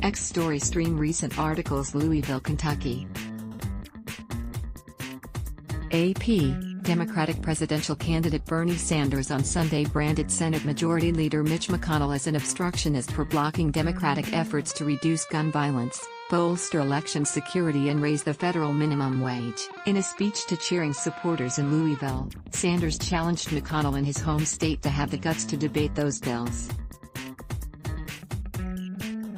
X story stream recent articles Louisville, Kentucky. AP, Democratic presidential candidate Bernie Sanders on Sunday branded Senate Majority Leader Mitch McConnell as an obstructionist for blocking Democratic efforts to reduce gun violence, bolster election security and raise the federal minimum wage. In a speech to cheering supporters in Louisville, Sanders challenged McConnell in his home state to have the guts to debate those bills.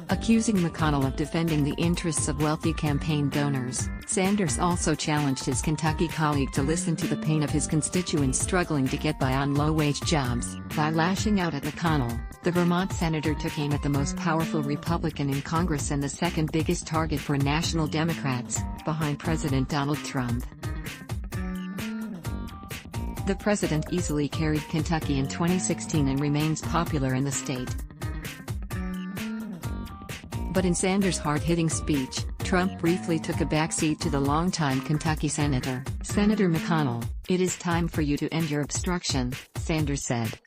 Accusing McConnell of defending the interests of wealthy campaign donors, Sanders also challenged his Kentucky colleague to listen to the pain of his constituents struggling to get by on low-wage jobs. By lashing out at McConnell, the Vermont senator took aim at the most powerful Republican in Congress and the second biggest target for national Democrats, behind President Donald Trump. The president easily carried Kentucky in 2016 and remains popular in the state. But in Sanders' hard-hitting speech, Trump briefly took a backseat to the longtime Kentucky senator. "Senator McConnell, it is time for you to end your obstruction," Sanders said.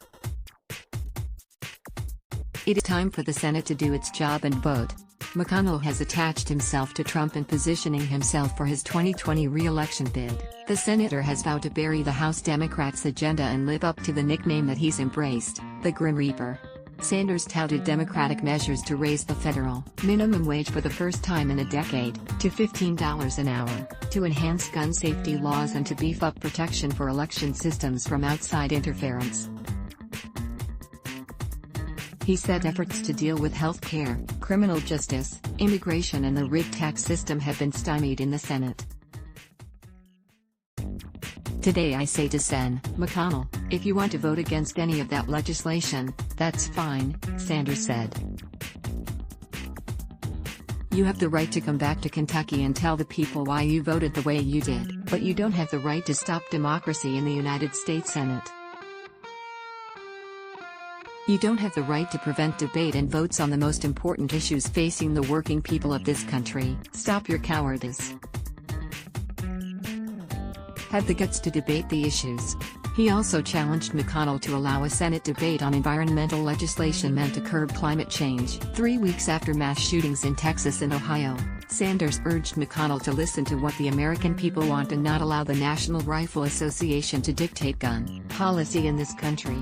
"It is time for the Senate to do its job and vote." McConnell has attached himself to Trump in positioning himself for his 2020 re-election bid. The senator has vowed to bury the House Democrats' agenda and live up to the nickname that he's embraced, the Grim Reaper. Sanders touted Democratic measures to raise the federal minimum wage for the first time in a decade, to $15 an hour, to enhance gun safety laws and to beef up protection for election systems from outside interference. He said efforts to deal with health care, criminal justice, immigration and the rigged tax system have been stymied in the Senate. "Today I say to Sen. McConnell, if you want to vote against any of that legislation, that's fine," Sanders said. "You have the right to come back to Kentucky and tell the people why you voted the way you did, but you don't have the right to stop democracy in the United States Senate. You don't have the right to prevent debate and votes on the most important issues facing the working people of this country. Stop your cowardice. Have the guts to debate the issues." He also challenged McConnell to allow a Senate debate on environmental legislation meant to curb climate change. 3 weeks after mass shootings in Texas and Ohio, Sanders urged McConnell to listen to what the American people want and not allow the National Rifle Association to dictate gun policy in this country.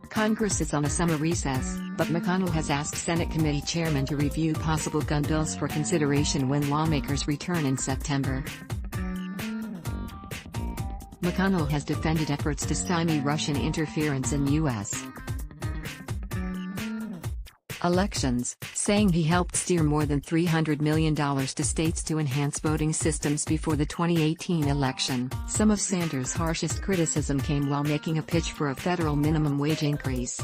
Congress is on a summer recess, but McConnell has asked Senate committee chairmen to review possible gun bills for consideration when lawmakers return in September. McConnell has defended efforts to stymie Russian interference in U.S. elections, saying he helped steer more than $300 million to states to enhance voting systems before the 2018 election. Some of Sanders' harshest criticism came while making a pitch for a federal minimum wage increase.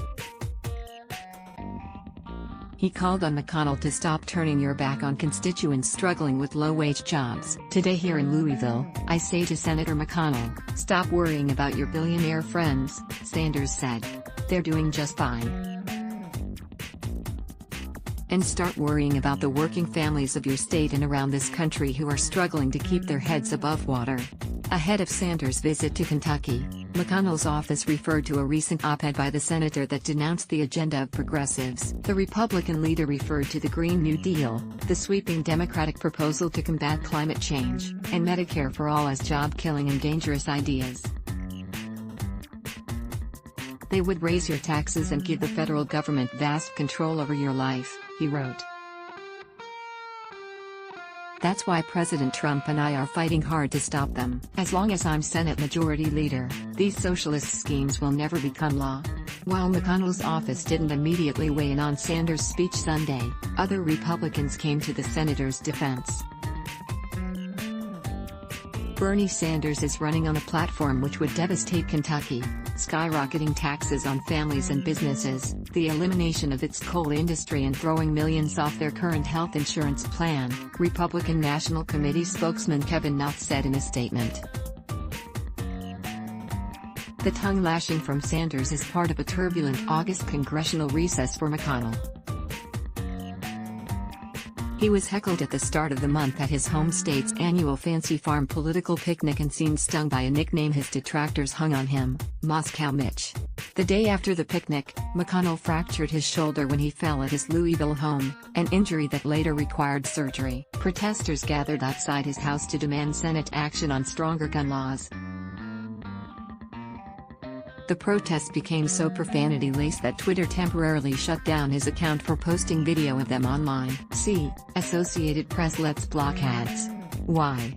He called on McConnell to stop turning your back on constituents struggling with low-wage jobs. "Today here in Louisville, I say to Senator McConnell, stop worrying about your billionaire friends," Sanders said. "They're doing just fine. And start worrying about the working families of your state and around this country who are struggling to keep their heads above water." Ahead of Sanders' visit to Kentucky, McConnell's office referred to a recent op-ed by the senator that denounced the agenda of progressives. The Republican leader referred to the Green New Deal, the sweeping Democratic proposal to combat climate change, and Medicare for all as job-killing and dangerous ideas. "They would raise your taxes and give the federal government vast control over your life," he wrote. "That's why President Trump and I are fighting hard to stop them. As long as I'm Senate Majority Leader, these socialist schemes will never become law." While McConnell's office didn't immediately weigh in on Sanders' speech Sunday, other Republicans came to the senator's defense. Bernie Sanders is running on a platform which would devastate Kentucky: skyrocketing taxes on families and businesses, the elimination of its coal industry and throwing millions off their current health insurance plan, Republican National Committee spokesman Kevin Knopf said in a statement. The tongue-lashing from Sanders is part of a turbulent August congressional recess for McConnell. He was heckled at the start of the month at his home state's annual Fancy Farm political picnic and seen stung by a nickname his detractors hung on him, Moscow Mitch. The day after the picnic, McConnell fractured his shoulder when he fell at his Louisville home, an injury that later required surgery. Protesters gathered outside his house to demand Senate action on stronger gun laws. The protests became so profanity-laced that Twitter temporarily shut down his account for posting video of them online. See, Associated Press lets block ads. Why?